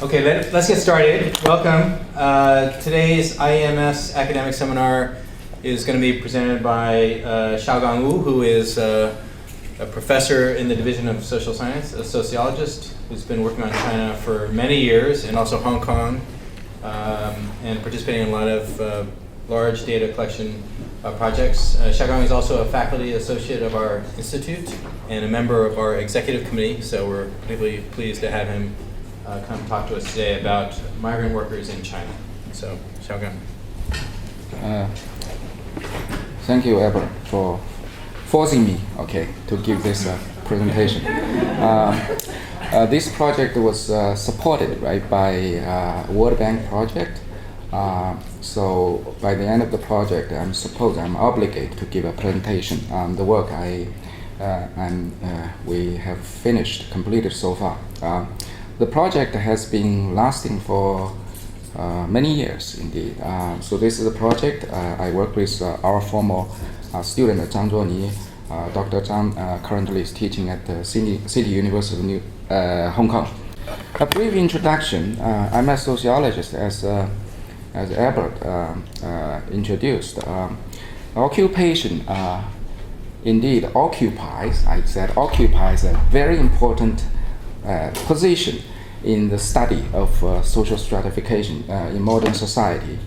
Okay, let's get started. Welcome. Today's IEMS Academic Seminar is going to be presented by Xiaogang Wu, who is a professor in the Division of Social Science, a sociologist who's been working on China for many years, and also Hong Kong, and participating in a lot of large data collection projects. Xiaogang is also a Faculty Associate of our Institute and a member of our Executive Committee, so we're particularly pleased to have him come talk to us today about migrant workers in China. So, Xiaogang. Thank you, Albert, for forcing me, to give this presentation. This project was supported, by World Bank project. So by the end of the project, I'm obligated to give a presentation on the work we have completed so far. The project has been lasting for many years indeed. So this is a project I work with our former student Zhang Zhuoni. Dr. Zhang currently is teaching at the City University of Hong Kong. A brief introduction. I'm a sociologist, as Albert introduced. Occupation indeed occupies a very important position in the study of social stratification in modern society.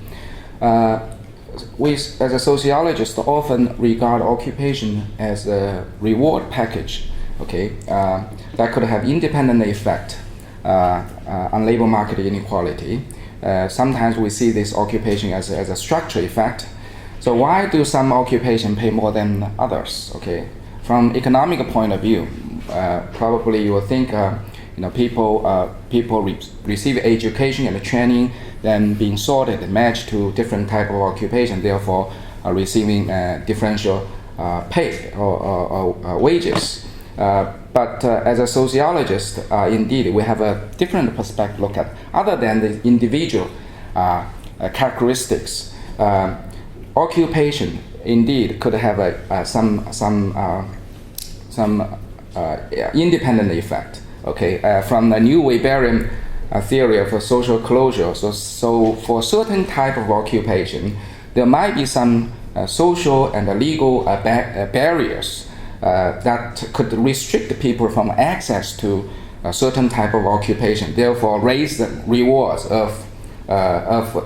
We, as a sociologist, often regard occupation as a reward package, that could have independent effect on labor market inequality. Sometimes we see this occupation as a structural effect. So why do some occupation pay more than others? From economic point of view, probably you will think people receive education and training, then being sorted and matched to different type of occupation, therefore receiving differential pay or wages. But as a sociologist, indeed, we have a different perspective look at, other than the individual characteristics. Occupation indeed could have some independent effect. From the new Weberian theory of social closure. So for certain type of occupation, there might be some social and legal barriers that could restrict people from access to a certain type of occupation, therefore raise the rewards of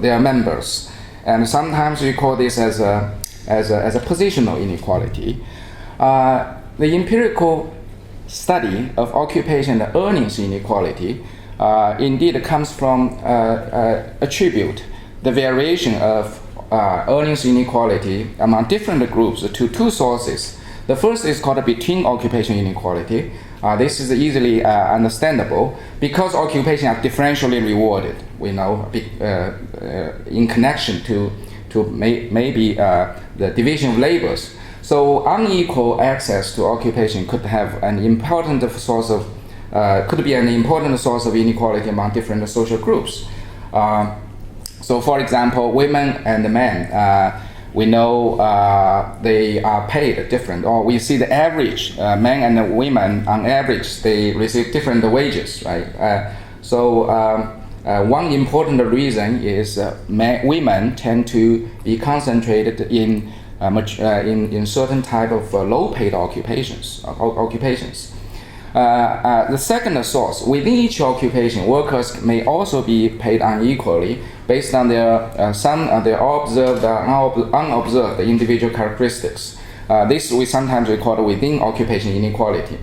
their members. And sometimes we call this as a positional inequality. The empirical study of occupation and earnings inequality indeed comes from attribute the variation of earnings inequality among different groups to two sources. The first is called between occupation inequality. This is easily understandable because occupation are differentially rewarded. We know in connection to maybe the division of labors. So unequal access to occupation could have an important source of inequality among different social groups. So, for example, women and men, we know they are paid different, or we see the average men and women on average they receive different wages, right? One important reason is women tend to be concentrated in certain type of low-paid occupations. The second source, within each occupation, workers may also be paid unequally based on their observed unobserved individual characteristics. This we sometimes call within occupation inequality.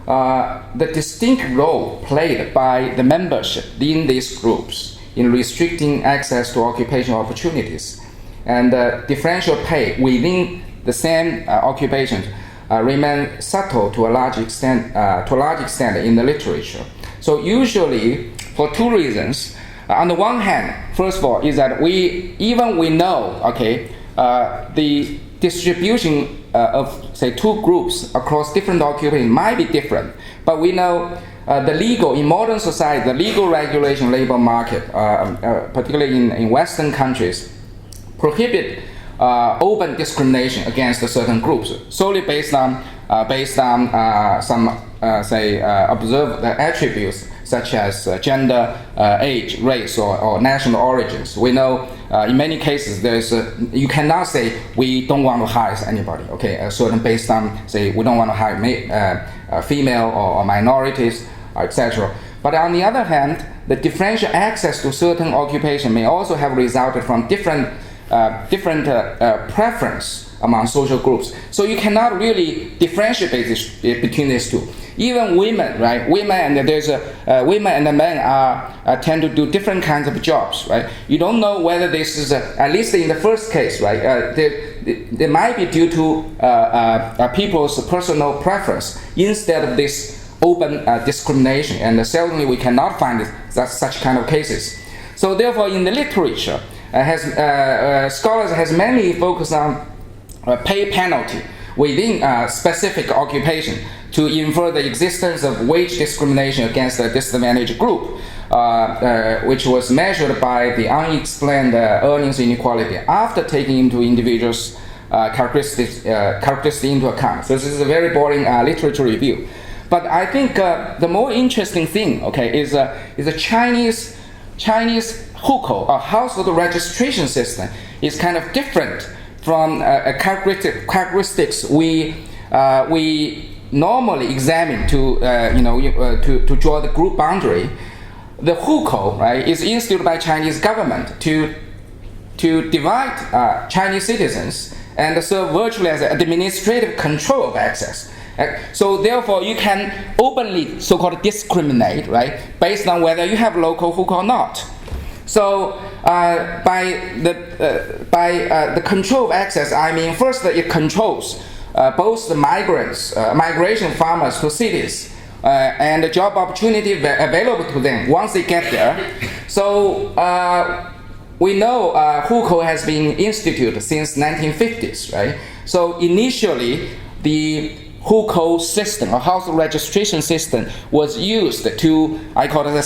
The distinct role played by the membership in these groups in restricting access to occupation opportunities and differential pay within the same occupations remain subtle to a large extent in the literature. So usually for two reasons. On the one hand, first of all, is that we know the distribution of say two groups across different occupations might be different, but we know in modern society, the legal regulation labor market, particularly in Western countries, prohibit open discrimination against certain groups solely based on some observed attributes such as gender, age, race, or national origins. We know in many cases you cannot say we don't want to hire anybody, okay, certain based on, say, we don't want to hire female or minorities, etc. But on the other hand, the differential access to certain occupation may also have resulted from different preference among social groups. So you cannot really differentiate between these two. Even women, right? Women and the men tend to do different kinds of jobs, right? You don't know whether this is, at least in the first case, right? They might be due to people's personal preference instead of this open discrimination, and certainly we cannot find such kind of cases. So therefore, in the literature, scholars has mainly focused on pay penalty within a specific occupation to infer the existence of wage discrimination against a disadvantaged group, which was measured by the unexplained earnings inequality after taking into individuals' characteristics into account. So this is a very boring literature review. But I think the more interesting thing, okay, is a Chinese hukou, a household registration system, is kind of different from characteristics we normally examine to draw the group boundary. The hukou, right, is instituted by Chinese government to divide Chinese citizens and serve virtually as an administrative control of access. So therefore, you can openly so-called discriminate, right, based on whether you have local hukou or not. So by the control of access, I mean first it controls both the migration farmers to cities and the job opportunity available to them once they get there. So we know hukou has been instituted since 1950s, right? So initially the hukou system, a household registration system, was used to, I call it,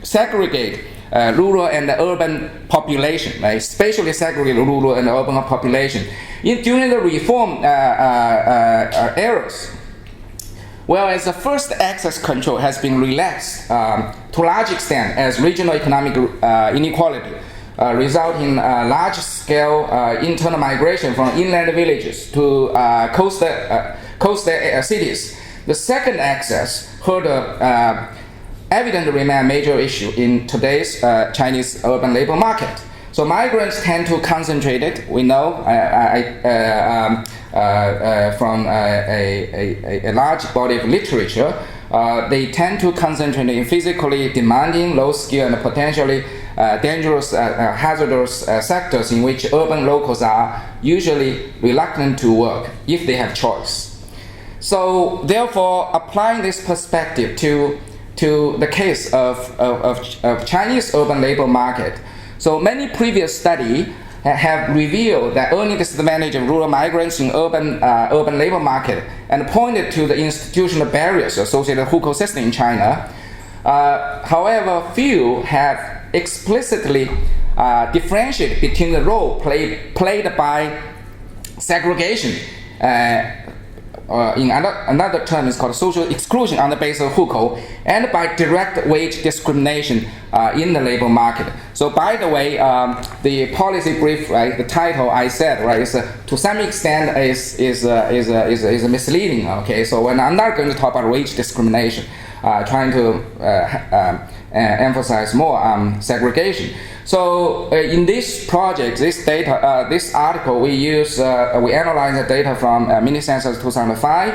segregate rural and urban population, right? Spatially segregate rural and urban population. During the reform eras, whereas the first access control has been relaxed to a large extent as regional economic inequality result in large-scale internal migration from inland villages to coastal cities. The second access hurdle evidently remain a major issue in today's Chinese urban labor market. So migrants tend to concentrate it. We know from a large body of literature, they tend to concentrate in physically demanding, low skill, and potentially dangerous, hazardous sectors in which urban locals are usually reluctant to work if they have choice. So therefore, applying this perspective to the case of Chinese urban labor market, so many previous studies have revealed the earning disadvantage of rural migrants in urban labor market and pointed to the institutional barriers associated with the hukou system in China. However, few have explicitly differentiated between the role played by segregation. In another term is called social exclusion on the basis of hukou, and by direct wage discrimination in the labor market. So by the way, the policy brief, right, the title I said, right, is to some extent is misleading. Okay, so when I'm not going to talk about wage discrimination, trying to emphasize more on segregation. So in this project, this data, this article, we analyze the data from mini-census 2005.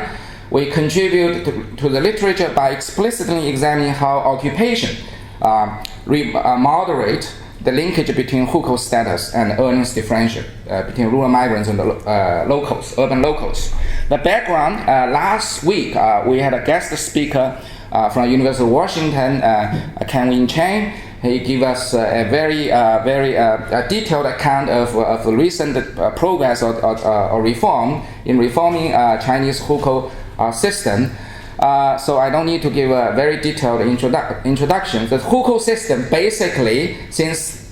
We contribute to the literature by explicitly examining how occupation moderate the linkage between hukou status and earnings differential between rural migrants and locals, urban locals. The background, last week we had a guest speaker from University of Washington, Ken Win Chang. He gave us a very detailed account of recent progress or reform in reforming Chinese hukou system. So I don't need to give a very detailed introduction. The hukou system basically, since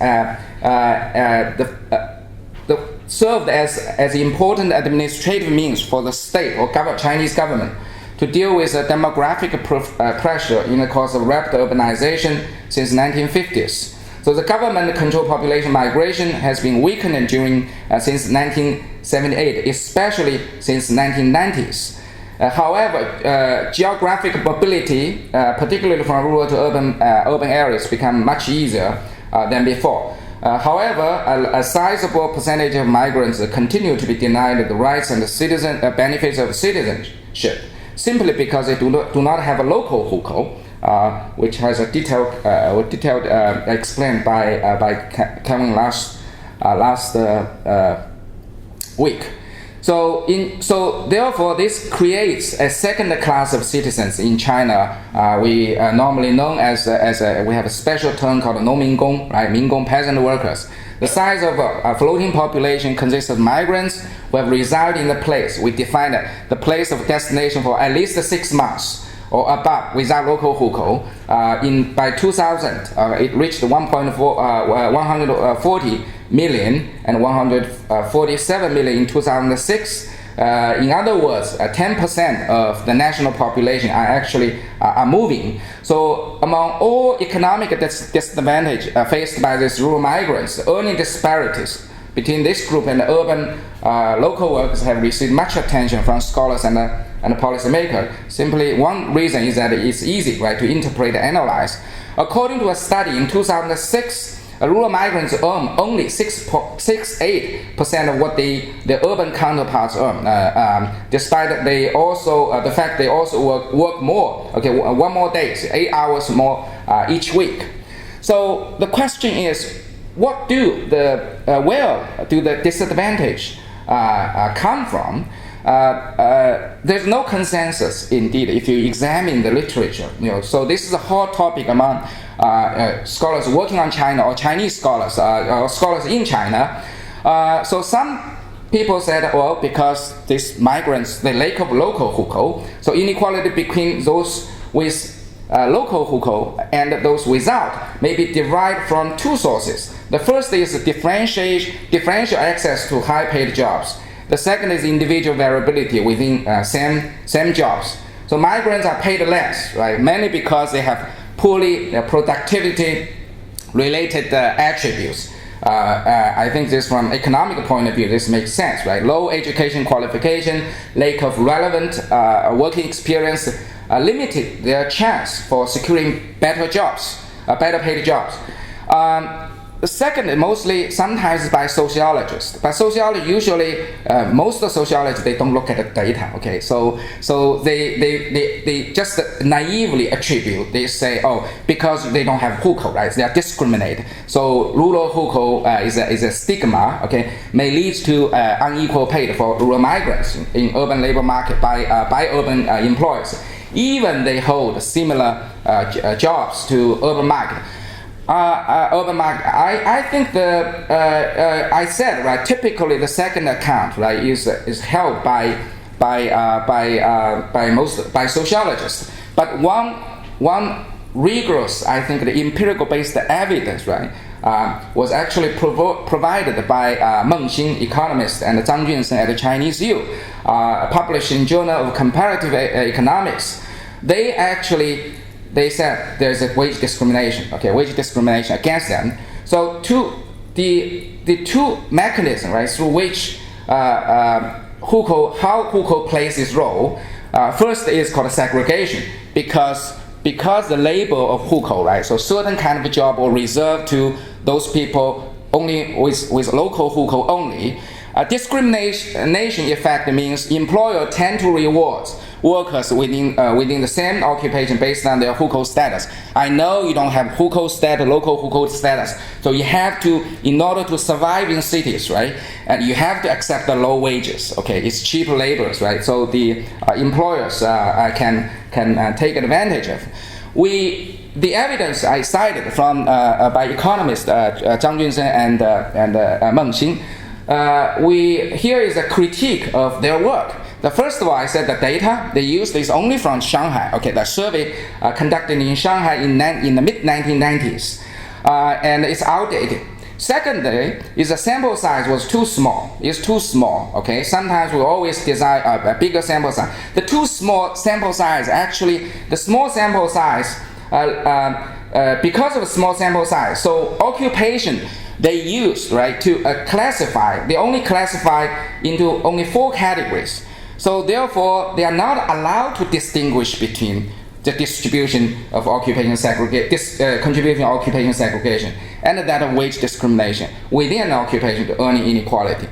served as important administrative means for the state or Chinese government to deal with the demographic pressure in the course of rapid urbanization since 1950s. So the government-controlled population migration has been weakened since 1978, especially since 1990s. However, geographic mobility, particularly from rural to urban areas, become much easier than before. However, a sizable percentage of migrants continue to be denied the rights and the benefits of citizenship, simply because they do not have a local hukou, which has a detailed explained by Kevin last week. So therefore, this creates a second class of citizens in China. We are normally known as we have a special term called no-mingong, right? Mingong, peasant workers. The size of a floating population consists of migrants who have resided in the place. We define the place of destination for at least 6 months or above without local hukou. By 2000, it reached 140 million and 147 million in 2006. In other words, 10% of the national population are actually moving. So among all economic disadvantage faced by these rural migrants, earning disparities between this group and the urban local workers have received much attention from scholars and policymakers. Simply one reason is that it's easy, right, to interpret and analyze. According to a study in 2006, rural migrants earn only 68% of what the urban counterparts earn, despite the fact they also work more, one more day, 8 hours more each week. So the question is, where do the disadvantage come from? There's no consensus, indeed, if you examine the literature. So this is a hot topic among scholars working on China or Chinese scholars or scholars in China. So some people said, well, because these migrants, they lack of local hukou, so inequality between those with local hukou and those without may be derived from two sources. The first is differential access to high-paid jobs. The second is individual variability within same jobs. So migrants are paid less, right? Mainly because they have poorly productivity-related attributes. I think this, from economic point of view, this makes sense, right? Low education qualification, lack of relevant working experience limited their chance for securing better jobs, better paid jobs. The second, mostly sometimes by sociologists. By sociologists, usually most of sociologists, they don't look at the data. Okay, so they just naively attribute. They say, oh, because they don't have hukou, right? They are discriminated. So rural hukou is a stigma. Okay, may lead to unequal pay for rural migrants in urban labor market by urban employers, even they hold similar jobs to urban market. Urban market. I think I said, right, typically the second account, right, is held by sociologists. But one rigorous, I think, the empirical based evidence, right, was actually provided by Meng Xin, economist, and Zhang Junsen at the Chinese U, published in Journal of Comparative Economics. They said there's a wage discrimination against them. So the two mechanisms, right, through which hukou plays its role. First is called segregation, because the label of hukou, right, so certain kind of job are reserved to those people only with local hukou only. Discrimination effect means employer tend to reward workers within the same occupation based on their hukou status. I know you don't have hukou status, local hukou status, so you have to, in order to survive in cities, right, and you have to accept the low wages. Okay, it's cheap labors, right? So the employers can take advantage of. The evidence I cited from by economists Zhang Junsen and Meng Xin. Here is a critique of their work. The first of all, I said the data they used is only from Shanghai. Okay, the survey conducted in Shanghai in the mid-1990s, and it's outdated. Secondly, is the sample size was too small. It's too small. Okay. Sometimes we always desire a bigger sample size. The too small sample size, actually, the small sample size, because of a small sample size, so occupation they used, right, to classify. They only classify into only 4 categories. So therefore, they are not allowed to distinguish between the distribution of occupation segregation, contribution of occupation segregation, and that of wage discrimination within an occupation to earning inequality.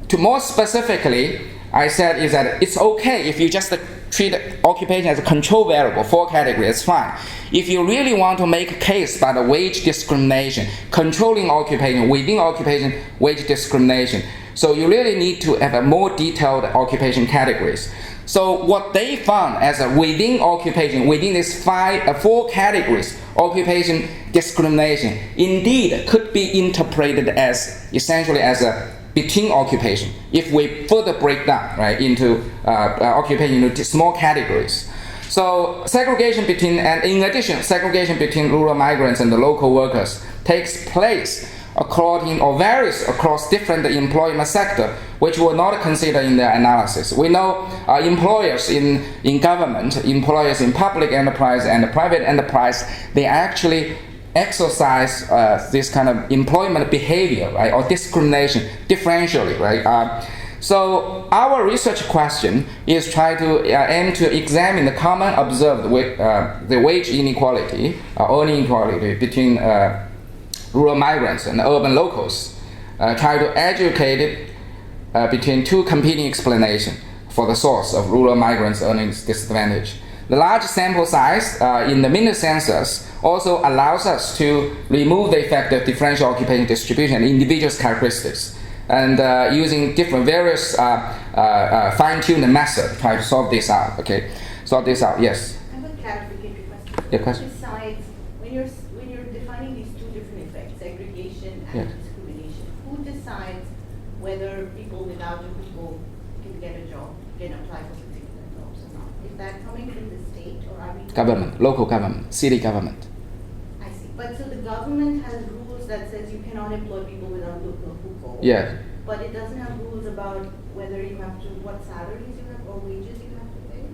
To more specifically, I said is that it's okay if you just treat occupation as a control variable, 4 categories, it's fine. If you really want to make a case about the wage discrimination, controlling occupation, within occupation wage discrimination, so you really need to have a more detailed occupation categories. So what they found as a within occupation, within these 4 categories, occupation discrimination indeed could be interpreted as essentially as a between occupation. If we further break down, right, into occupation into small categories. So segregation between, and in addition, segregation between rural migrants and the local workers takes place according or varies across different employment sector, which were not considered in their analysis. We know employers in government, employers in public enterprise and private enterprise, they actually exercise this kind of employment behavior, right, or discrimination differentially, right? So our research question is try to aim to examine the common observed with the wage inequality, earning inequality between rural migrants and urban locals. Try to educate it between 2 competing explanations for the source of rural migrants' earnings disadvantage. The large sample size in the mini-census also allows us to remove the effect of differential occupation distribution and individuals' characteristics, and using different various fine-tuned methods try to solve this out. Okay, solve this out. Yes. I have a clarificatory question. Your question? Besides, when you're defining these 2 different effects, segregation and discrimination, who decides whether people without a hukou can get a job, can apply for particular jobs or not? Is that coming from the state, or are we? Government, local government, city government. I see. But so the government has rules that says you cannot employ people without local hukou. Yes. But it doesn't have rules about whether you have to, what salaries you have or wages you have to pay.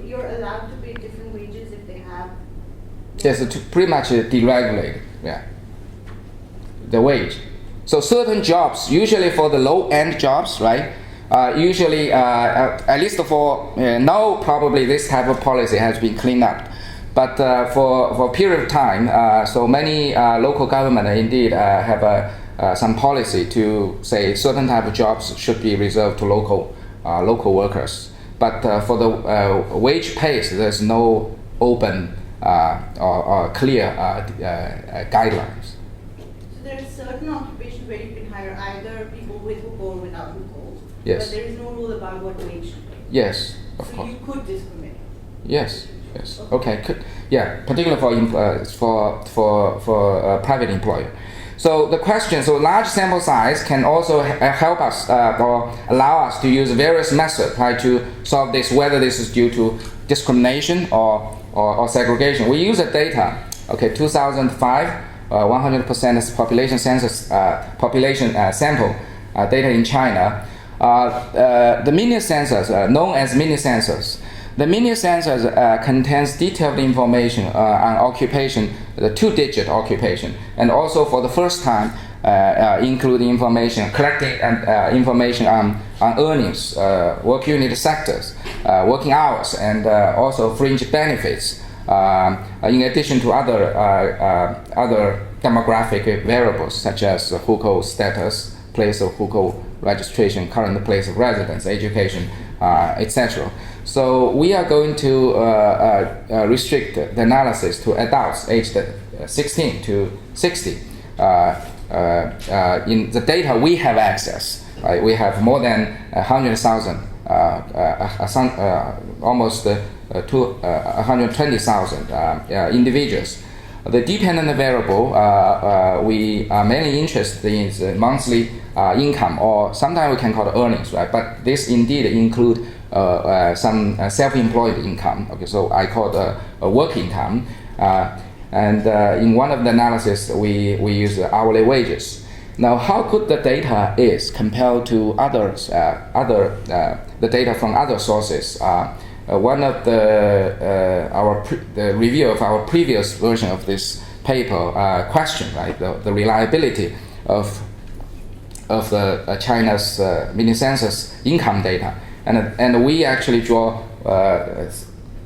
You're allowed to pay different wages if they have. Yes, to pretty much deregulate, yeah, the wage. So certain jobs, usually for the low-end jobs, right? Usually, at least for now, probably this type of policy has been cleaned up. But for a period of time, so many local government indeed have some policy to say certain type of jobs should be reserved to local workers. But for the wage pays, there's no open or clear guidelines. So there are certain occupations where you can hire either people with hukou or without hukou. Yes. But there is no rule about what wage to pay. Yes, of so course. you could discriminate. Yes. Yes. Okay. Yeah. Particularly for private employer. So the question. So large sample size can also help us or allow us to use various methods try to solve this, whether this is due to discrimination or segregation. We use the data. Okay. 2005. 100% population census population sample data in China. The mini-census, known as mini-census. The mini-census contains detailed information on occupation, the 2-digit occupation, and also for the first time including information, collecting information on earnings, work unit sectors, working hours, and also fringe benefits, in addition to other demographic variables such as hukou status, place of hukou registration, current place of residence, education, etc. So we are going to restrict the analysis to adults aged 16 to 60. In the data we have access, we have more than 100,000, almost 120,000 individuals. The dependent variable we are mainly interested in is monthly income, or sometimes we can call it earnings, right? But this indeed include some self-employed income. Okay, so I call it a work income. And in one of the analysis, we use hourly wages. Now, how good the data is compared to others, the data from other sources? One of the review of our previous version of this paper question, right, the reliability of the China's mini-census income data, and we actually draw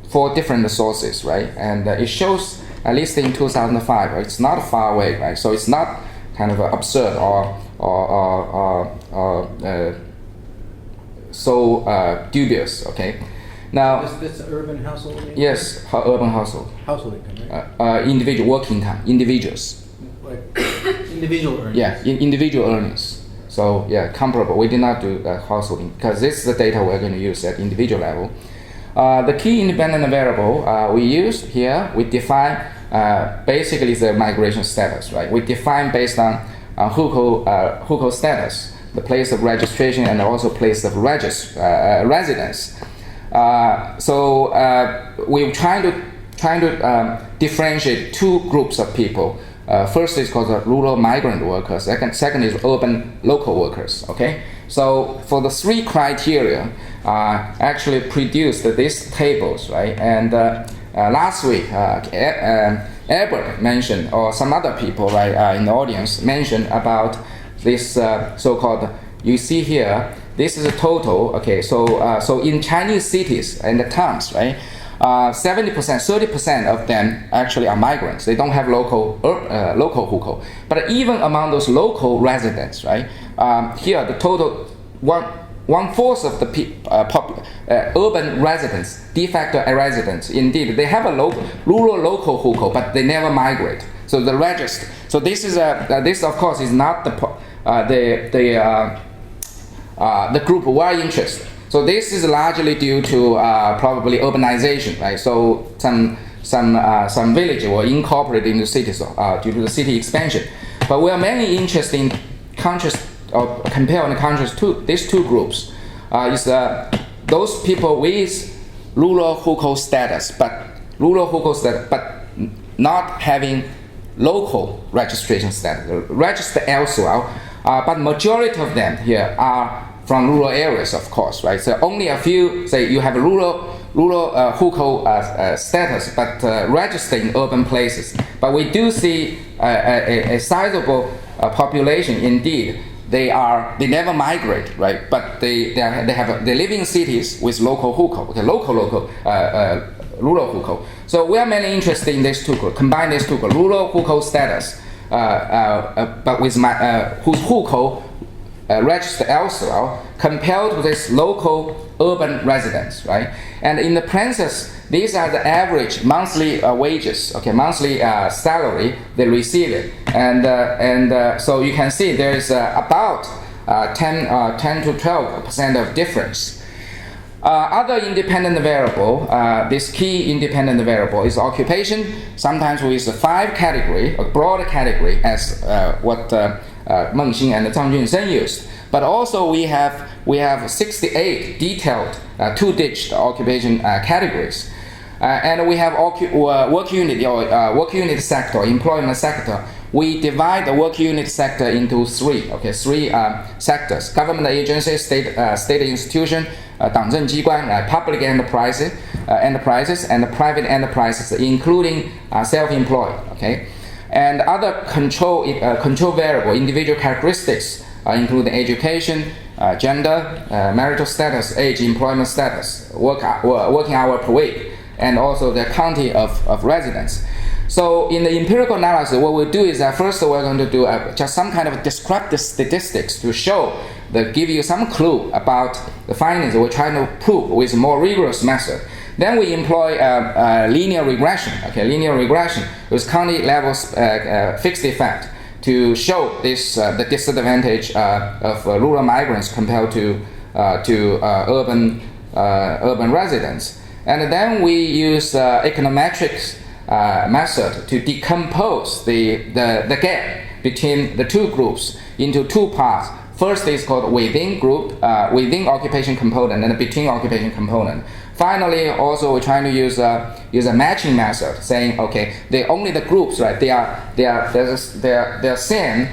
4 different sources, right, and it shows at least in 2005, right? It's not far away, right? So it's not kind of absurd or so dubious, okay? Now, this urban household income? Yes, urban household. Household income, right? Individual work income, individuals. Like individual earnings? Yeah, individual earnings. So yeah, comparable. We did not do household income because this is the data we're going to use at individual level. The key independent variable we use here, we define basically the migration status, right? We define based on hukou status, the place of registration and also place of residence. So we're trying to differentiate 2 groups of people. First is called the rural migrant workers. Second is urban local workers. Okay. So for the 3 criteria, actually produced these tables, right? And last week, Albert mentioned, or some other people, right, in the audience mentioned about this so-called. You see here, this is a total. Okay, so in Chinese cities and the towns, right, 70%, 30% of them actually are migrants. They don't have local hukou. But even among those local residents, right, here the total 1/4 of the urban residents, de facto residents, indeed they have a rural local hukou, but they never migrate. So the register. So this is this of course is not the group we're interested. So this is largely due to probably urbanization, right? So some villages were incorporated into cities due to the city expansion. But we are mainly interested in compare and contrast to these 2 groups. Is those people with rural hukou status, but not having local registration status, registered elsewhere. But majority of them here are from rural areas, of course, right? So only a few say you have a rural hukou status, but registered in urban places. But we do see a sizable population. Indeed, they never migrate, right? But they live in cities with local hukou, okay, local rural hukou. So we are mainly interested in these 2 groups. Combine these 2 groups: rural hukou status, but with whose hukou registered elsewhere, compared to this local urban residents, right? And in the parentheses, these are the average monthly wages, okay, monthly salary they receive it, and so you can see there is about 10 to 12% of difference. Other independent variable, this key independent variable is occupation. Sometimes we use a 5 category, a broad category, as what Meng Xin and Zhang Junsheng used. But also we have 68 detailed 2-digit occupation categories, and we have work unit sector, employment sector. We divide the work unit sector into 3 sectors: government agencies, state institution, 党政机关, public enterprises, and private enterprises, including self-employed. Okay, and other control variable, individual characteristics, including education, gender, marital status, age, employment status, working hour per week, and also the county of residence. So in the empirical analysis, what we'll do is that first we're going to do just some kind of descriptive statistics to give you some clue about the findings we're trying to prove with a more rigorous method. Then we employ linear regression, linear regression with county levels fixed effect to show this the disadvantage of rural migrants compared to urban residents. And then we use econometrics method to decompose the gap between the 2 groups into 2 parts. First is called within group, within occupation component, and between occupation component. Finally, also we're trying to use a matching method, saying okay, only the groups, right? They are same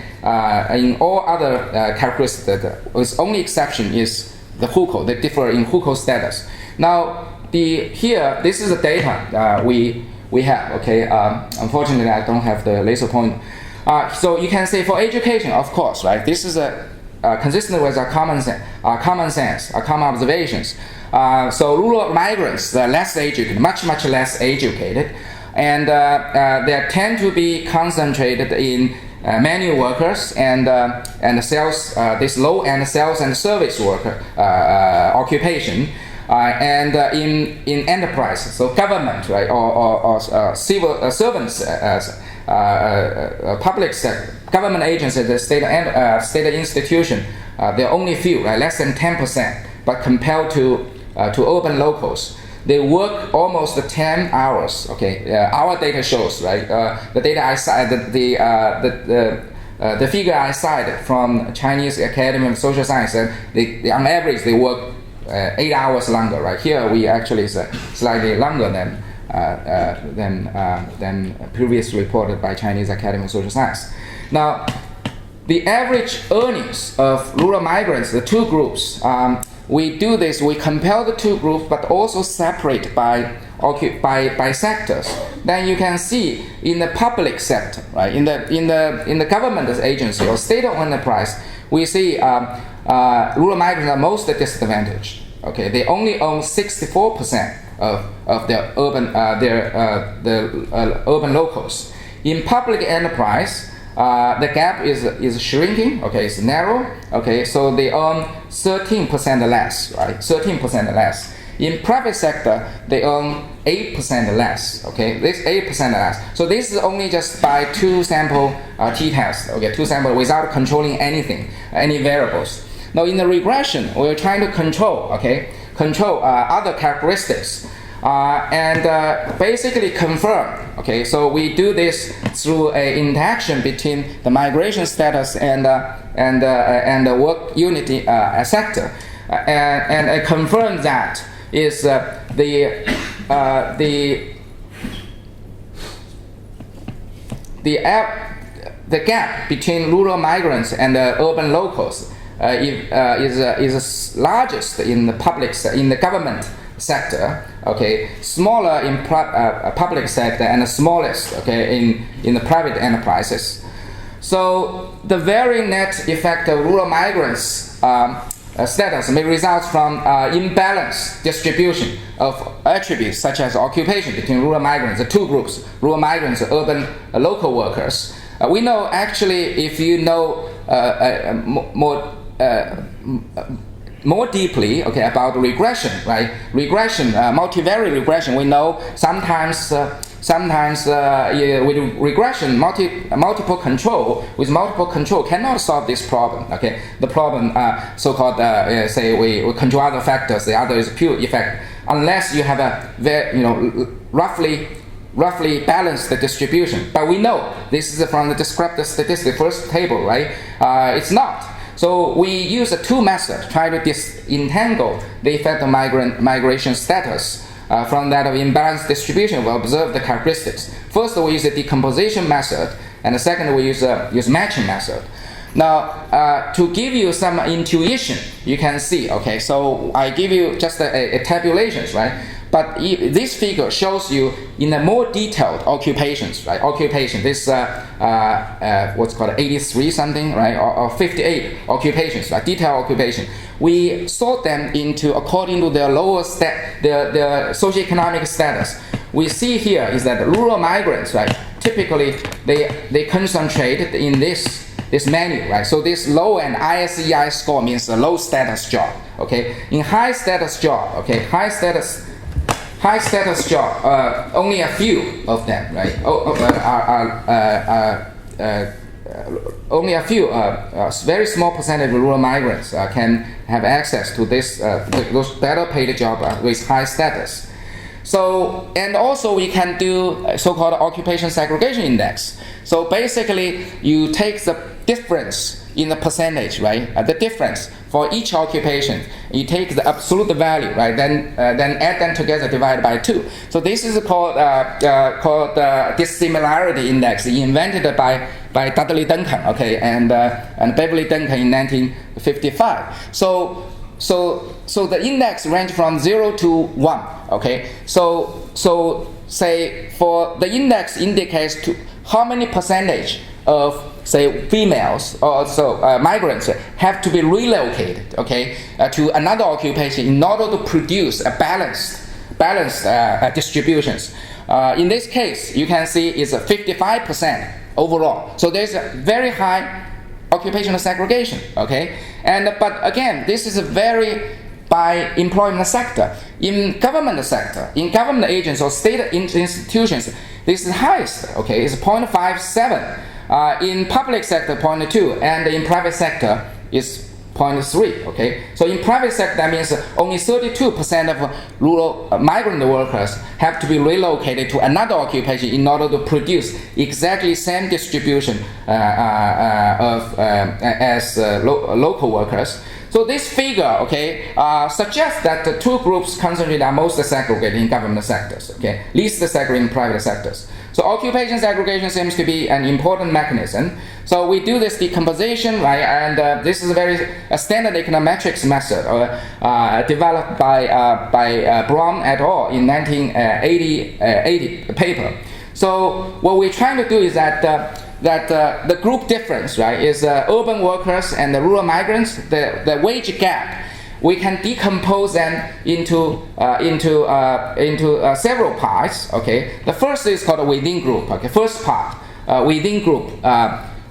in all other characteristics. Its only exception is the hukou. They differ in hukou status. Now, this is the data we have. Okay, unfortunately, I don't have the laser point. So you can say for education, of course, right? This is consistent with our common sense, common observations. So rural migrants, they're less educated, much less educated, and they tend to be concentrated in manual workers and sales, this low-end sales and service worker occupation, and in enterprise, so government, right, or civil servants, public sector, government agencies, the state institution, there are only few, right, less than 10%. But compared to urban locals, they work almost 10 hours. Okay, our data shows, right? The data I cited, the figure I cited from Chinese Academy of Social Science, on average they work 8 hours longer. Right here, we actually is slightly longer than previously reported by Chinese Academy of Social Science. Now, the average earnings of rural migrants, the two groups. We do this. We compare the two groups, but also separate by sectors. Then you can see in the public sector, right? In the government agency or state-owned enterprise, we see rural migrants are most disadvantaged. Okay, they only own 64% of their urban locals. In public enterprise, the gap is shrinking. Okay, it's narrow. Okay, so they earn 13% less, right? 13% less. In private sector, they earn 8% less. Okay, this 8% less. So this is only just by two sample t-test. Okay, two sample without controlling anything, any variables. Now in the regression, we're trying to control other characteristics. And basically confirm. Okay, so we do this through an interaction between the migration status and the work unity sector, and confirm that is the gap between rural migrants and urban locals is largest in the government sector, okay, smaller in public sector, and the smallest, okay, in the private enterprises. So the very net effect of rural migrants' status may result from imbalanced distribution of attributes such as occupation between rural migrants, the two groups, rural migrants, urban local workers. We know actually, if you know more deeply, okay, about regression, right? Regression, multivariate regression. We know sometimes with regression, multiple control cannot solve this problem. Okay, the problem, so-called, say we control other factors. The other is pure effect, unless you have a very, roughly balanced distribution. But we know this is from the descriptive statistics first table, right? It's not. So we use two methods, try to disentangle the effect of migration status from that of imbalanced distribution. We observe the characteristics. First, we use the decomposition method, and the second, we use matching method. Now, to give you some intuition, you can see. Okay, so I give you just a tabulations, right? But this figure shows you in a more detailed occupations, right? Occupation, this what's called 83 something, right? Or 58 occupations, right? Detailed occupation. We sort them into according to their their socioeconomic status. We see here is that rural migrants, right? Typically, they concentrate in this menu, right? So this low and ISEI score means a low status job. Okay, in high status job, okay, high status job, only a few of them, right? Only a few, very small percentage of rural migrants can have access to those better paid jobs with high status. So, and also we can do so-called occupation segregation index. So basically, you take the difference in the percentage, right? The difference for each occupation. You take the absolute value, right? Then add them together, divided by 2. So this is called dissimilarity index, invented by Dudley Duncan, okay, and Beverly Duncan in 1955. So the index range from 0 to 1, okay. So say for the index indicates to how many percentage of say females or migrants have to be relocated, okay, to another occupation in order to produce a balanced distributions. In this case, you can see it's 55% overall. So there's a very high occupational segregation, okay? But again, this is a very by employment sector. In government sector, in government agents or state institutions, this is highest, okay, it's 0.57. In public sector, 0.2, and in private sector is 0.3, okay? So in private sector, that means only 32% of rural migrant workers have to be relocated to another occupation in order to produce exactly same distribution as local workers. So this figure, okay, suggests that the two groups concentrated are most segregated in government sectors, okay, least segregated in private sectors. So occupation segregation seems to be an important mechanism. So we do this decomposition, right, and this is a very standard econometrics method developed by Brown et al. In 1980 paper. So what we're trying to do is that the group difference, right, is urban workers and the rural migrants, the wage gap. We can decompose them into several parts. Okay, the first is called within group. Okay, first part within group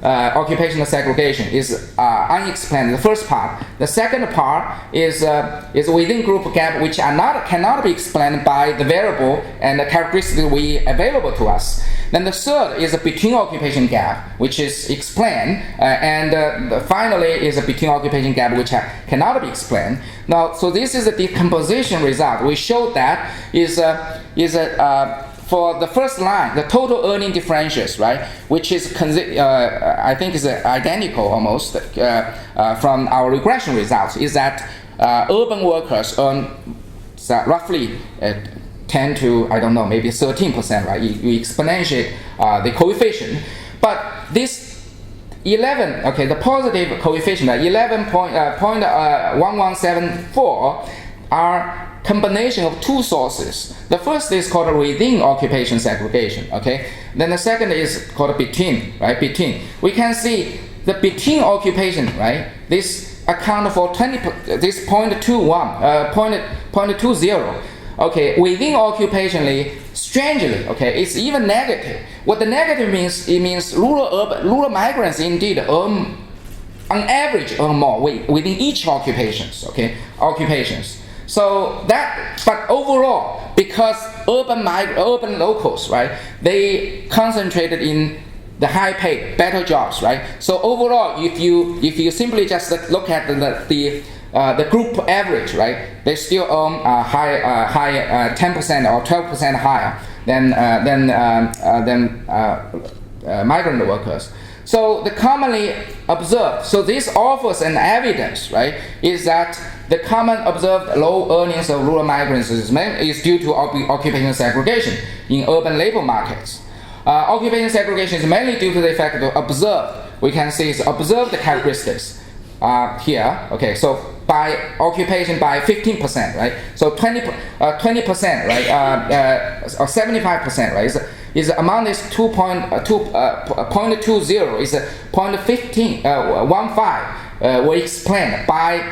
occupational segregation is unexplained. The first part. The second part is within group gap, which cannot be explained by the variable and the characteristics available to us. Then the third is a between occupation gap, which is explained, and finally is a between occupation gap, which cannot be explained. Now, so this is a decomposition result. We showed that for the first line, the total earning differentials, right, which is I think is identical almost from our regression results, is that urban workers earn roughly 10 to, I don't know, maybe 13%, right? You exponentiate the coefficient. But this 11, okay, the positive coefficient, 11.1174 are combination of two sources. The first is called within occupation segregation, okay? Then the second is called between, right? Between. We can see the between occupation, right? This account for 20, this 0.20. Okay, within occupationally, strangely, okay, it's even negative. What the negative means, it means rural migrants indeed on average earn more within each occupations, okay, occupations. So that, but overall, because urban locals, right, they concentrated in the high paid, better jobs, right? So overall, if you simply just look at the group average, right, they still earn high 10% or 12% higher than migrant workers. So the commonly observed, so this offers an evidence, right, is that the common observed low earnings of rural migrants is due to occupational segregation in urban labor markets. Occupational segregation is mainly due to the effect of observed. We can see it's observed characteristics here. Okay, so by occupation by 15%, right? So 20%, right? Or 75%, right? Is amount is 0.20 is 0.15 were explained by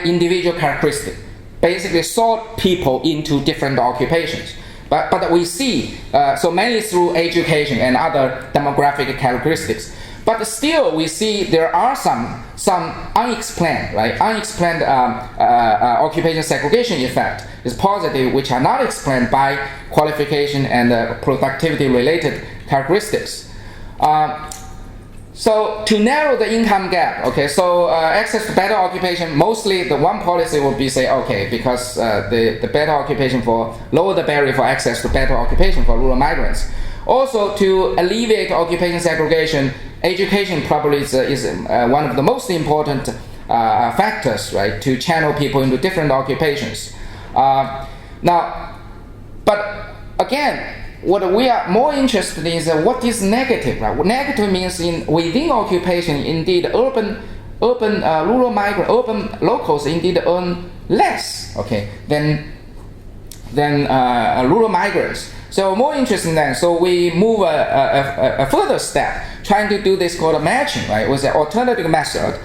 individual characteristics. Basically, sort people into different occupations. But we see so mainly through education and other demographic characteristics. But still, we see there are some unexplained, right? Unexplained occupation segregation effect is positive, which are not explained by qualification and productivity-related characteristics. So to narrow the income gap, okay, so access to better occupation, mostly the one policy would be say, okay, because the better occupation for lower the barrier for access to better occupation for rural migrants. Also to alleviate occupation segregation, education probably is one of the most important factors, right, to channel people into different occupations. Now, but again, what we are more interested in is what is negative, right? What negative means within occupation, indeed, urban rural migrant, urban locals indeed earn less, okay, than rural migrants. So more interesting than, so we move a further step, trying to do this called a matching, right, with an alternative method,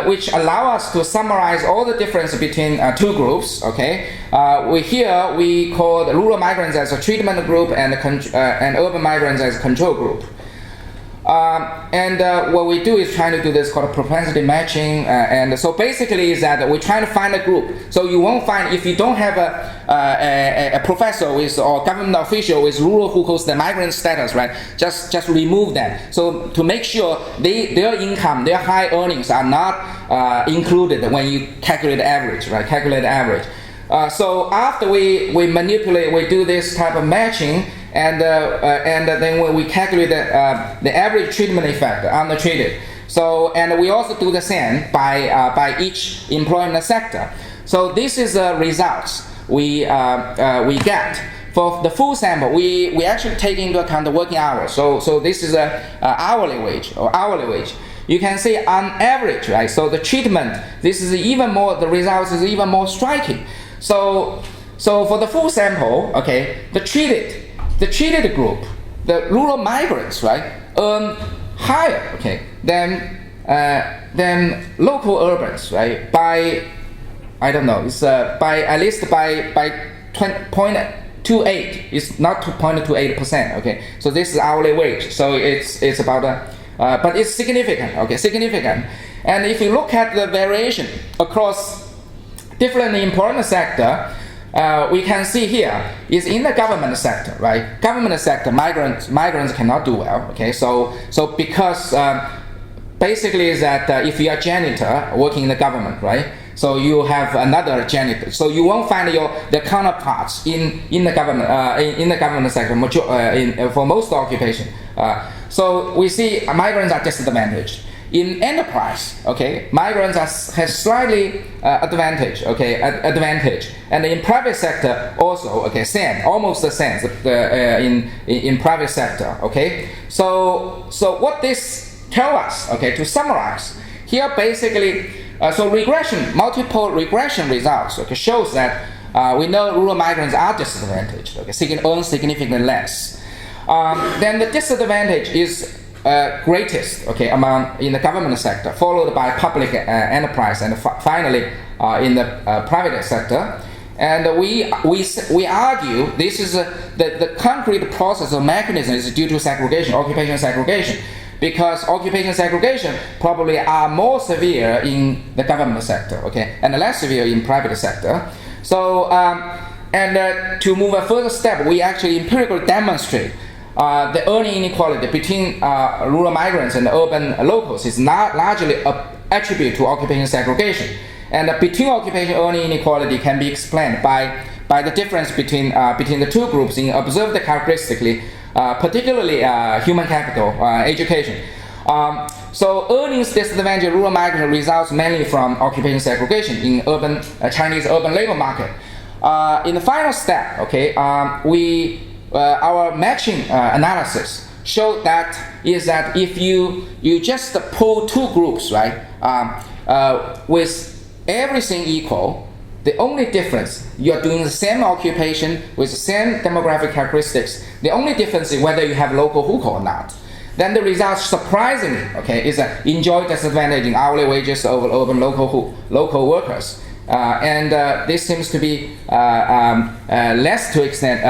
which allow us to summarize all the difference between two groups. Okay, we call the rural migrants as a treatment group and urban migrants as a control group. What we do is trying to do this called propensity matching, and so basically is that we're trying to find a group. So you won't find, if you don't have a professor with or government official with rural hukou the migrant status, right? Just remove them. So to make sure their income, their high earnings are not included when you calculate average, right? Calculate average. So after we manipulate, we do this type of matching. And then when we calculate the average treatment effect on the treated, so and we also do the same by each employment sector. So this is the results we get for the full sample. We actually take into account the working hours. So this is a hourly wage or hourly wage. You can see on average, right? So the treatment, this is even more. The results is even more striking. So for the full sample, okay, the treated group, the rural migrants, right, earn higher, okay, than local urbans, right, by, I don't know, it's by at least by 0.28. It's not 2.28%. Okay, so this is hourly wage. So it's about but it's significant. Okay, significant. And if you look at the variation across different employment sector, we can see here is in the government sector, right? Government sector, migrants cannot do well. Okay, so because basically is that if you are janitor working in the government, right? So you have another janitor. So you won't find the counterparts in the government in the government sector for most occupation. So we see migrants are disadvantaged. In enterprise, okay, migrants have slightly advantage, okay, advantage, and in private sector also, okay, same, almost the same in private sector, okay. So what this tell us, okay, to summarize here, basically, so regression, multiple regression results, okay, shows that we know rural migrants are disadvantaged, okay, earn significantly less. Then the disadvantage is greatest, okay, in the government sector, followed by public enterprise, and finally in the private sector. And we argue this is the concrete process or mechanism is due to segregation, occupational segregation, because occupation segregation probably are more severe in the government sector, okay, and less severe in private sector. So to move a further step, we actually empirically demonstrate the earning inequality between rural migrants and urban locals is not largely attributed to occupation segregation, and between occupation earning inequality can be explained by the difference between the two groups in observed characteristically, particularly human capital, education. So earnings disadvantage rural migrants results mainly from occupation segregation in Chinese urban labor market. In the final step, okay, our matching analysis showed that if you just pull two groups, right, with everything equal, the only difference, you are doing the same occupation with the same demographic characteristics. The only difference is whether you have local hukou or not. Then the result, surprisingly, okay, is enjoy disadvantage in hourly wages over urban local workers. And this seems to be less to extent,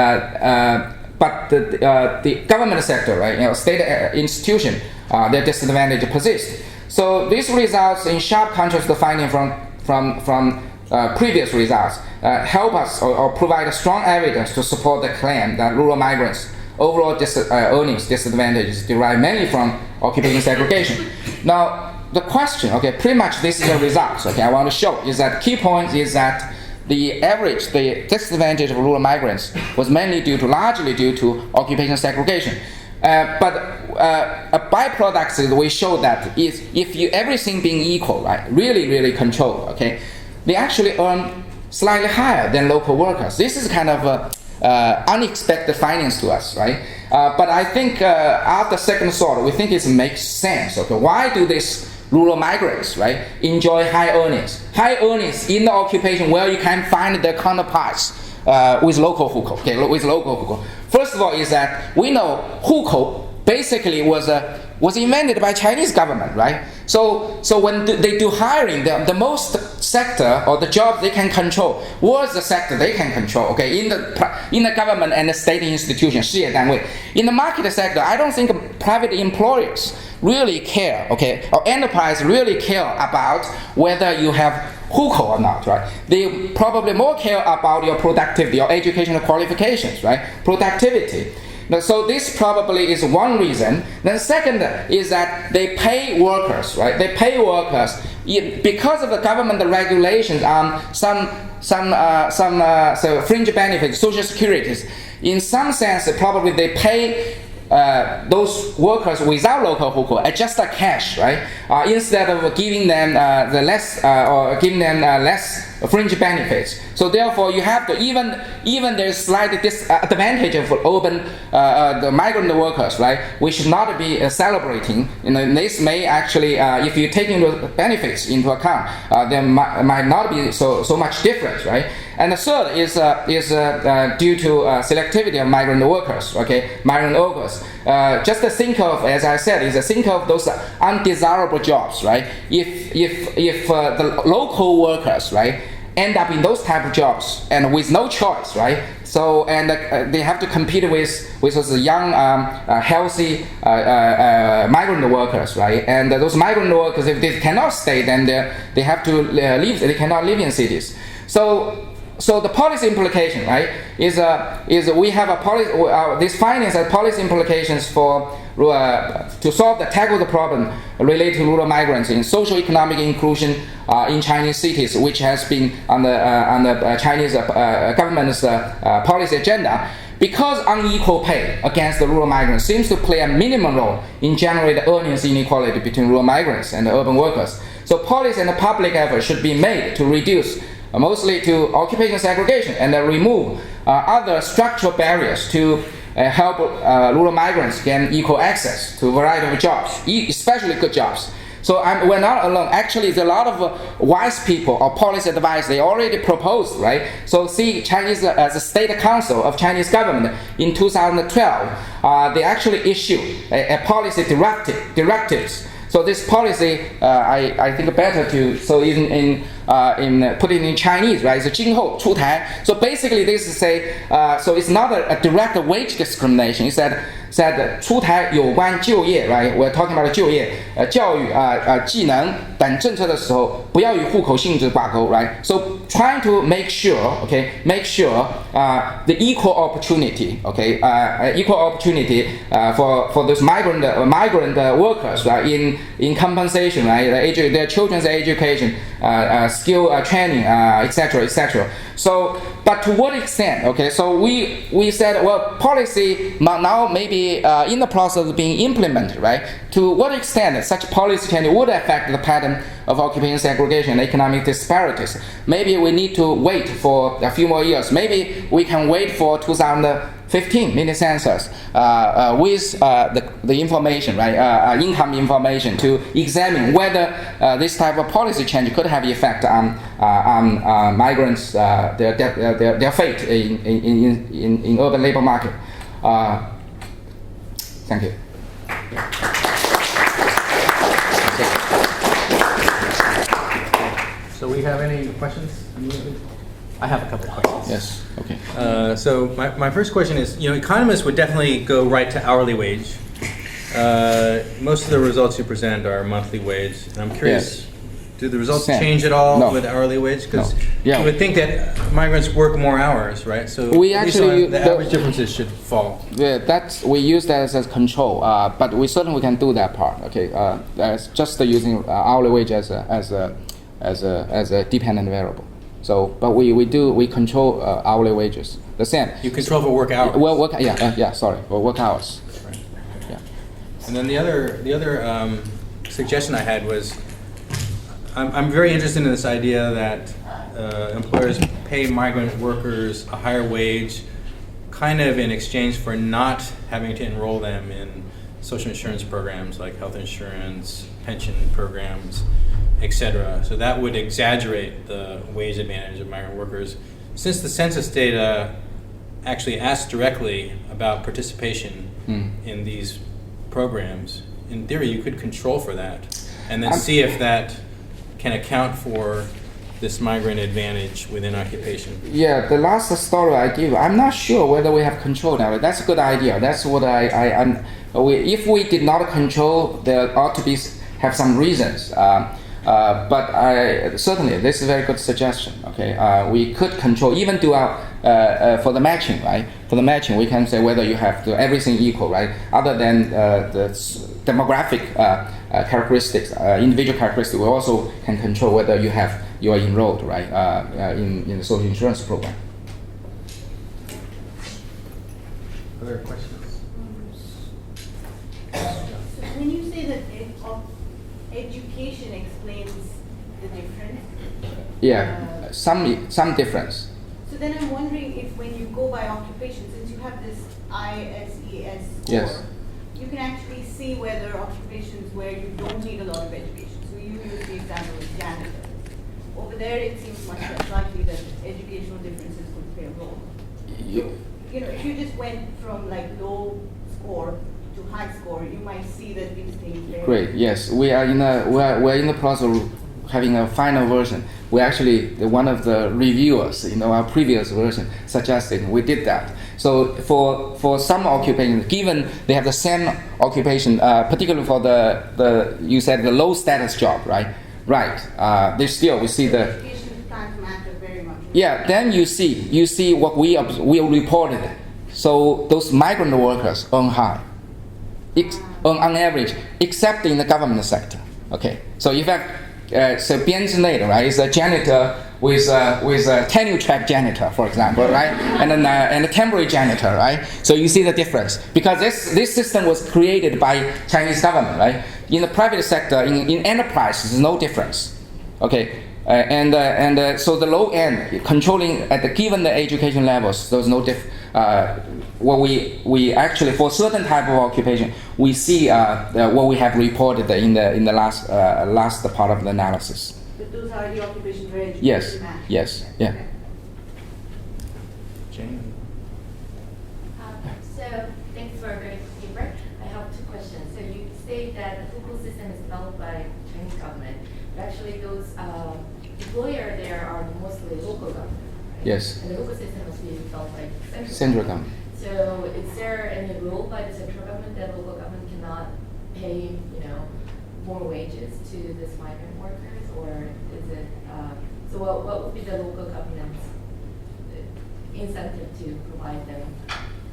but the government sector, right, state institution, their disadvantage persists. So these results, in sharp contrast to finding from previous results, help us or provide strong evidence to support the claim that rural migrants' overall earnings disadvantages derive mainly from occupation segregation. Now, the question, okay, pretty much this is the results, okay, I want to show is that key point is that the disadvantage of rural migrants was largely due to occupation segregation. But a byproduct is we show that is if you everything being equal, right, really controlled, okay, they actually earn slightly higher than local workers. This is kind of unexpected findings to us, right? But I think after second thought, we think it makes sense. Okay, why do these rural migrants, right, enjoy high earnings? High earnings in the occupation where you can find their counterparts with local hukou. Okay, with local hukou. First of all, is that we know hukou basically was invented by Chinese government, right? So when they do hiring, the most sector or the job they can control was the sector they can control. Okay, in the government and the state institution, 事业单位. In the market sector, I don't think private employers really care. Okay, or enterprise really care about whether you have hukou or not, right? They probably more care about your productivity, your educational qualifications, right? Productivity. So this probably is one reason. Then second is that they pay workers, right? They pay workers because of the government regulations on some fringe benefits, social securities. In some sense, probably they pay those workers without local hukou just a cash, right? Instead of giving them the less or giving them less fringe benefits. So therefore, you have to even there's slight disadvantage of urban the migrant workers, right? We should not be celebrating. This may actually, if you take into benefits into account, there might not be so much difference, right? And the third is due to selectivity of migrant workers. Okay, migrant workers. Just to think of, as I said, think of those undesirable jobs, right? If the local workers, right, end up in those type of jobs and with no choice, right? So and they have to compete with those young, healthy migrant workers, right? And those migrant workers, if they cannot stay, then they have to leave. They cannot live in cities. So the policy implication, right, is we have a policy. These findings are policy implications for to tackle the problem related to rural migrants in social economic inclusion in Chinese cities, which has been on the Chinese government's policy agenda. Because unequal pay against the rural migrants seems to play a minimum role in generating earnings inequality between rural migrants and the urban workers. So policy and public effort should be made to reduce mostly to occupational segregation and remove other structural barriers to help rural migrants gain equal access to a variety of jobs, especially good jobs. So we're not alone. Actually, there's a lot of wise people or policy advice they already proposed, right? So see, Chinese as a State Council of Chinese government in 2012, they actually issued a policy directives. So this policy, I think better to put it in Chinese, right? It's 今后出台. So basically, this is so it's not a direct wage discrimination. It's that 出台有关就业, right? We're talking about 就业, 教育, 技能等政策的时候，不要与户口性质挂钩, right? So trying to make sure the equal opportunity, equal opportunity for those migrant workers, right? In compensation, right? Their children's education, skill training, etc. So, but to what extent? Okay, so we said, well, policy now maybe in the process of being implemented, right? To what extent such policy change would affect the pattern of occupation segregation and economic disparities? Maybe we need to wait for a few more years. Maybe we can wait for 2015 mini-census with the information, right? Income information to examine whether this type of policy change could have effect on migrants, their fate in urban labor market. Thank you. So we have any questions? I have a couple of questions. Yes. Okay. So my first question is, economists would definitely go right to hourly wage. Most of the results you present are monthly wage. And I'm curious, do the results change at all with hourly wage? Because you would think that migrants work more hours, right? So we actually the average differences should fall. Yeah, we use that as control, but we certainly can do that part. Okay, that's just using hourly wage as a dependent variable. So, but we control hourly wages. The same. You control for work hours. Well, work hours. Right. Yeah. And then the other suggestion I had was, I'm very interested in this idea that employers pay migrant workers a higher wage, kind of in exchange for not having to enroll them in social insurance programs like health insurance, pension programs, etc. So that would exaggerate the wage advantage of migrant workers. Since the census data actually asks directly about participation in these programs, in theory you could control for that and then see if that can account for this migrant advantage within occupation. Yeah, the last story I give, I'm not sure whether we have control now. That's a good idea. That's what if we did not control, there ought to be have some reasons. But certainly, this is a very good suggestion. Okay, we could control, even do for the matching, right? For the matching, we can say whether you have to everything equal, right? Other than the demographic characteristics, individual characteristics, we also can control whether you are enrolled, right, in the social insurance program. Other questions? So when you say that education explains the difference, Yeah, some difference. so then I'm wondering if when you go by occupation, since you have this ISES score, Yes. you can actually see whether occupations where you don't need a lot of education. So you use the example of janitors. Over there, it seems much less likely that educational differences would play a role. You know, if you just went from like low score to high score, you might see that these things vary. Great. Yes, we are in the process of having a final version. We actually one of the reviewers in our previous version suggested we did that. So for some occupations, given they have the same occupation, particularly for the you said the low status job, right? Right. We see the. Education plans matter very much. Yeah. Then you see what we reported. So those migrant workers earn high, on average, except in the government sector. Okay. So in fact, so 编制内的, right, is a janitor with a tenure track janitor, for example, right, and a temporary janitor, right. So you see the difference because this system was created by Chinese government, right. In the private sector, in enterprise, there's no difference. Okay. So the low end controlling at the given the education levels, there's no what we actually for certain type of occupation we see what we have reported in the last part of the analysis. But those are the occupations where education Yes. matters. Yes. Yeah. Okay. Jane? So thanks for a great paper. I have two questions. So you state that the hukou system is developed by Chinese government, but actually those employers there are mostly local government, right? Yes. And the hukou system must be developed by Central government. So is there any rule by the central government that local government cannot pay, more wages to these migrant workers, or is it? So what would be the local government's incentive to provide them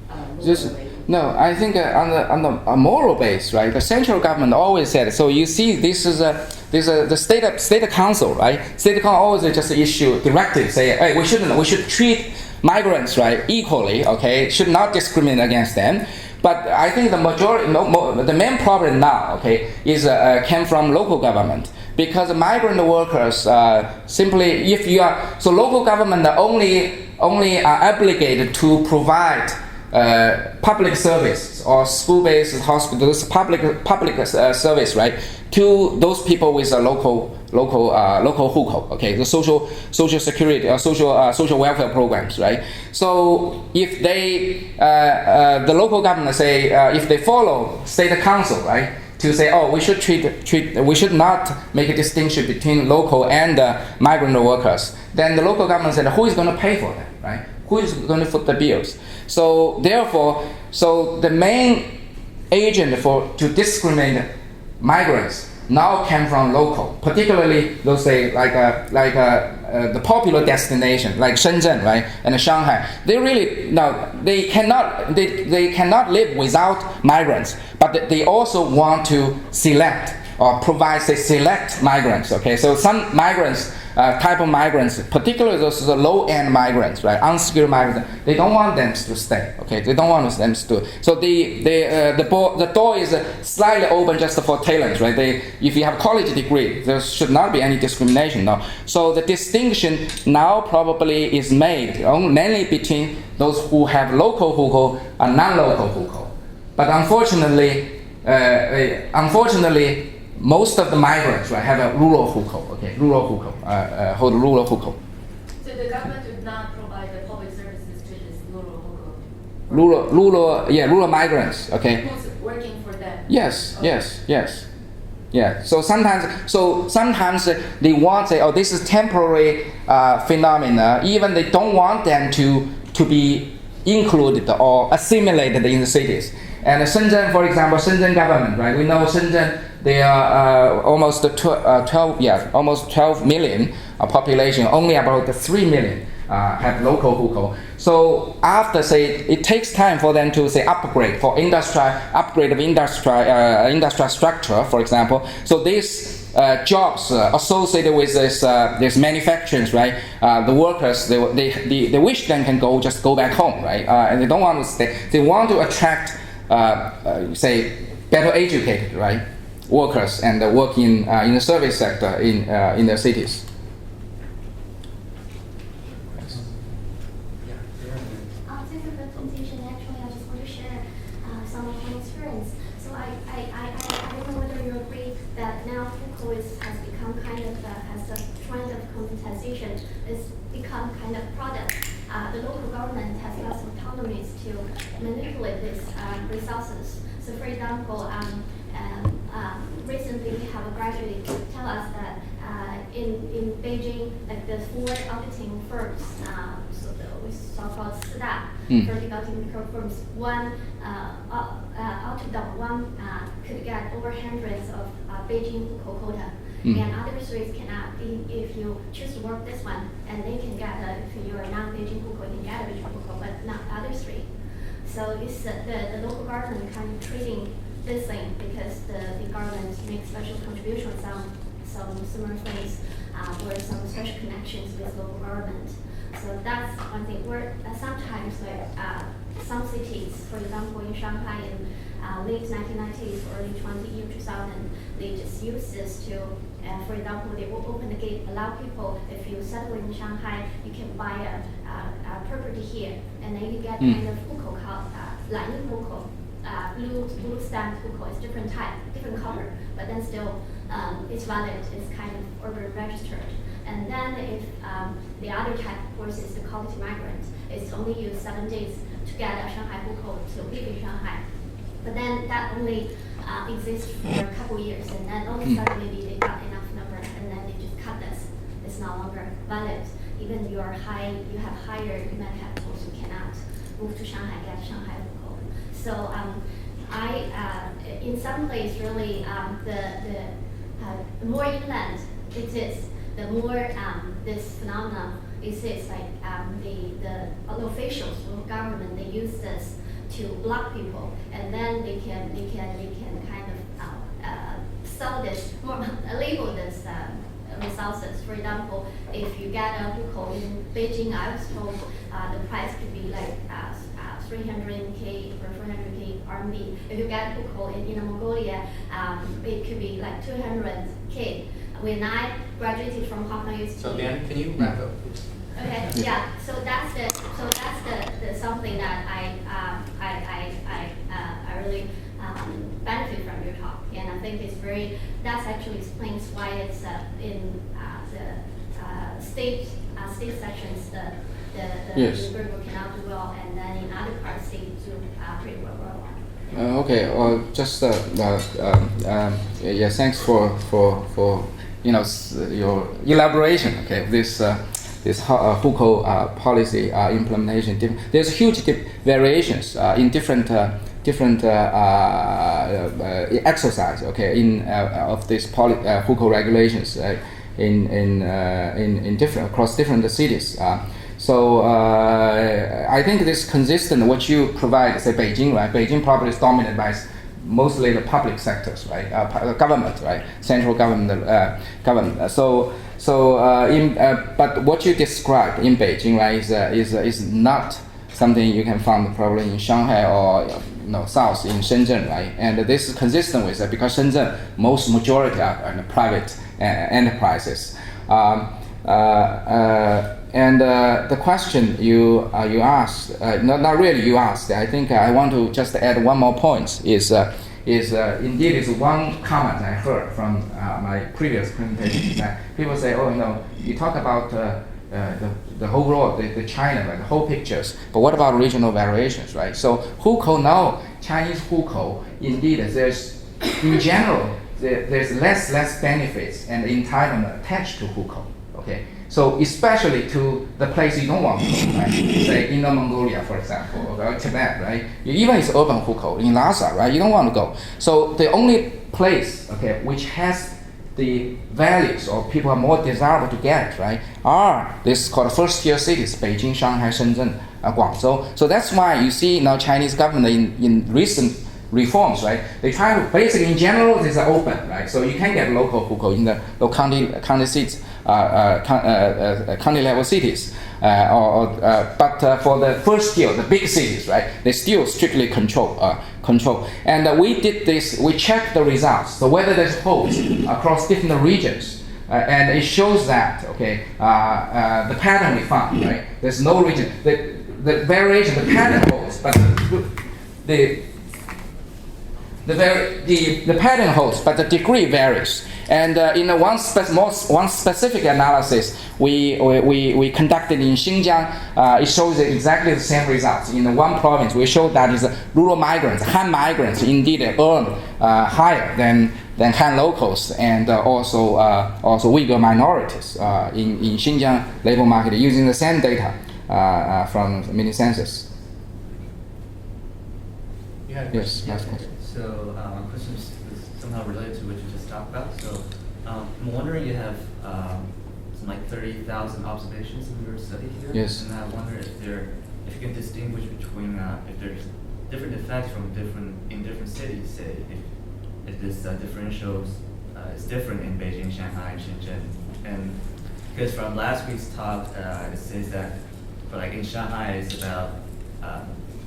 local wages? No, I think on the moral base, right? The central government always said. So you see, this is the state council, right? State council always just issue directives, say, hey, we should treat migrants, right, equally, okay, should not discriminate against them. But I think the main problem now, okay, is came from local government because migrant workers simply, if you are so local government only are obligated to provide public service or school-based hospitals, public service, right, to those people with a local hukou, okay, the social security or social welfare programs, right. So if they the local government say if they follow state council, right, to say, oh, we should not make a distinction between local and migrant workers, then the local government said, who is going to pay for that, right? Who is going to foot the bills? So therefore, the main agent to discriminate migrants now came from local, particularly those say like the popular destination like Shenzhen, right, and Shanghai. They really they cannot live without migrants, but they also want to select or select migrants. Okay, so some migrants type of migrants, particularly those low-end migrants, right, unskilled migrants, they don't want them to stay. Okay, they don't want them to. So the door is slightly open just for talents, right? If you have college degree, there should not be any discrimination. No. So the distinction now probably is made mainly between those who have local hukou and non-local hukou. But unfortunately, most of the migrants, right, have a rural hukou. Okay, hold rural hukou. So the government would not provide the public services to this rural hukou? Rural migrants. Okay. Who's working for them? Yes. Yeah. So sometimes they want to say, oh, this is temporary phenomena. Even they don't want them to be included or assimilated in the cities. And Shenzhen, for example, Shenzhen government, right? We know Shenzhen, they are almost 12 million population. Only about 3 million have local hukou. So after, say, it takes time for them to, say, upgrade of industrial structure, for example. So these jobs associated with this manufacturing, right? The workers, they wish they can just go back home, right? And they don't want to stay. They want to attract, say, better educated, right, workers and work in the service sector in the cities. After the presentation, actually, I just want to share some of my experience. So I don't know whether you agree that now hukou has become kind of has a trend of commoditization. It's become kind of product. The local government has lots of autonomies to manipulate these resources. So, for example, recently we have a graduate tell us that in Beijing, like the 4 auditing firms, we so-called SDA, vertical auditing firms, one out of them, one could get over hundreds of Beijing hukou quota. And other three cannot. If you choose to work this one, and they can get, if you're non-Beijing hukou, you can get a Beijing hukou, but not other three. So it's the local government kind of treating this thing because the government makes special contributions on some similar things or some special connections with local government. So that's one thing. Where sometimes like some cities, for example in Shanghai in late 1990s, early 2000, they just use this to, for example, they will open the gate, allow people, if you settle in Shanghai, you can buy a property here, and then you get kind of hukou called Laining hukou, blue stamp hukou. It's different type, different color, but then still it's valid. It's kind of urban registered. And then if the other type, of course, is the quality migrant, it's only used 7 days to get a Shanghai hukou to live in Shanghai. But then that only exists for a couple years, and then all of a sudden maybe they got enough number, and then they just cut this. It's no longer valid. Even you have higher human capital, so you cannot move to Shanghai, get Shanghai hukou. So in some place, really, the more inland it is, the more this phenomenon exists. Like the officials from government, they use this to block people, and then they can kind of sell this, label this resources. For example, if you get a hukou in Beijing, I was told the price could be like 300K or 400K RMB. If you get a hukou in Inner Mongolia, it could be like 200K. When I graduated from Hong Kong University. So Dan, can you wrap up, please? Okay, yeah. So that's the something that I really benefit from your talk, and I think it's that actually explains why it's in the state sections the group cannot do well, and then in other parts they do pretty well. Okay. Just yeah. Thanks for your elaboration. Okay. This hukou policy implementation. There's huge variations in different exercise. Okay. In of these hukou regulations in different across different cities. So I think this consistent what you provide, say Beijing, right? Beijing probably is dominated by mostly the public sectors, right? Government, right? Central government, government. So So, but what you described in Beijing, right, is not something you can find probably in Shanghai or south in Shenzhen, right? And this is consistent with that because Shenzhen, most majority are private enterprises. And the question you asked, not really you asked. I think I want to just add one more point. Is indeed is one comment I heard from my previous presentation that people say, oh, you talk about the whole world, the China, right, the whole pictures, but what about regional variations, right? So hukou now, Chinese hukou, indeed there's in general there's less benefits and entitlement attached to hukou. Okay, so especially to the place you don't want to go, right? Say Inner Mongolia, for example, or Tibet, right? Even it's urban hukou in Lhasa, right? You don't want to go. So the only place, okay, which has the values or people are more desirable to get, right, are this called first-tier cities: Beijing, Shanghai, Shenzhen, Guangzhou. So that's why you see now Chinese government in recent reforms, right? They try to basically in general these are open, right? So you can get local hukou in the county seats. County level cities, but for the first tier, the big cities, right, they still strictly control. And we did this. We checked the results, so whether there's holds across different regions, and it shows that the pattern we found, right, there's no region. The variation, the pattern holds, but the pattern holds, but the degree varies. And in one specific analysis we conducted in Xinjiang, it shows exactly the same results. In one province, we showed that is rural migrants, Han migrants, indeed earn higher than Han locals, and also Uyghur minorities in Xinjiang labor market using the same data from mini-census. Yes, last question. So my question is somehow related to what you just talked about. So I'm wondering, you have some like 30,000 observations in your study here. Yes. And I wonder if you can distinguish between if there's different effects from different cities. Say if this differential is different in Beijing, Shanghai, and Shenzhen. And because from last week's talk, it says that for like in Shanghai it's about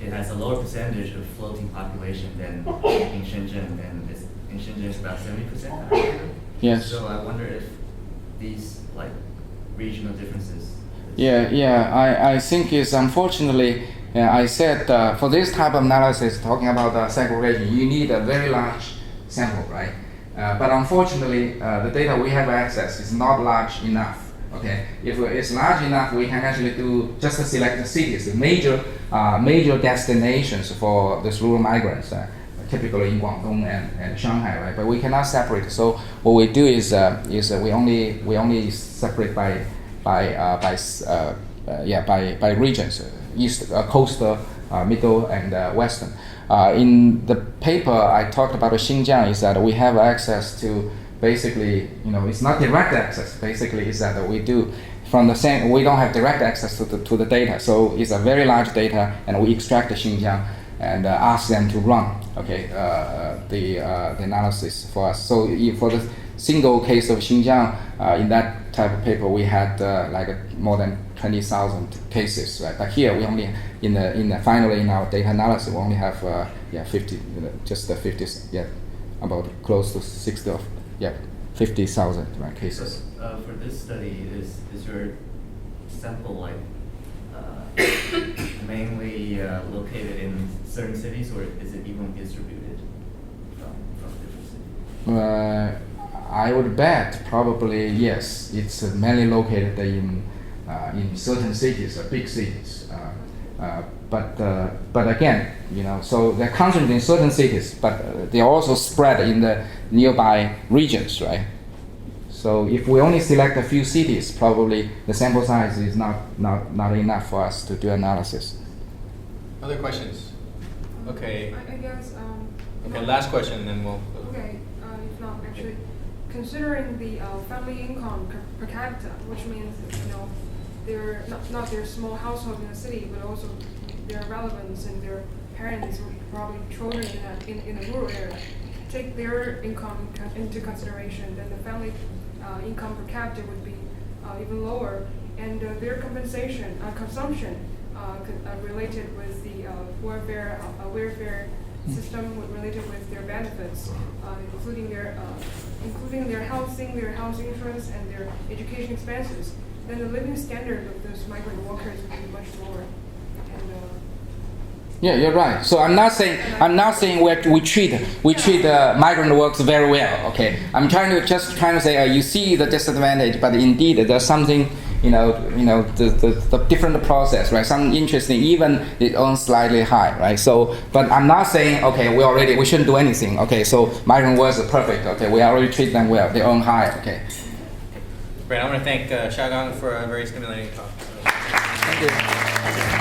it has a lower percentage of floating population than in Shenzhen, and in Shenzhen it's about 70%. Yes. So I wonder if these like regional differences. I think it's unfortunately, I said for this type of analysis, talking about segregation, you need a very large sample, right? But unfortunately, the data we have access is not large enough. Okay, if it's large enough, we can actually do just select the cities, the major destinations for these rural migrants, typically in Guangdong and Shanghai, right? But we cannot separate. So what we do is we only separate by regions, east, coastal, middle, and western. In the paper I talked about Xinjiang is that we have access to. Basically, it's not direct access. Basically, is that we do from the same. We don't have direct access to the data, so it's a very large data, and we extract the Xinjiang and ask them to run the analysis for us. So for the single case of Xinjiang, in that type of paper, we had more than 20,000 cases, right? But here we only finally in our data analysis we only have 50, just 50, about close to 60 of. 50,000 right, cases. So, for this study, is your sample mainly located in certain cities, or is it evenly distributed from different cities? I would bet probably yes. It's mainly located in certain cities, big cities. But again, so they're concentrated in certain cities, but they're also spread in the nearby regions, right? So if we only select a few cities, probably the sample size is not enough for us to do analysis. Other questions? Okay. I guess. Okay, last question, and then we'll. Okay, if not, actually, considering the family income per capita, which means they're not their small household in the city, but also their relevance and their parents or probably children in the rural area. Take their income into consideration, then the family income per capita would be even lower, and their compensation, consumption related with the welfare system related with their benefits, including their housing, their house insurance, and their education expenses, then the living standard of those migrant workers would be much lower. And yeah, you're right. So I'm not saying we treat migrant workers very well. Okay, I'm trying to say you see the disadvantage, but indeed there's something the different process, right? Some interesting, even it earns slightly high, right? So, but I'm not saying okay we shouldn't do anything. Okay, so migrant workers are perfect. Okay, we already treat them well. They earn high. Okay. Great. I want to thank Xiaogang for a very stimulating talk. Thank you.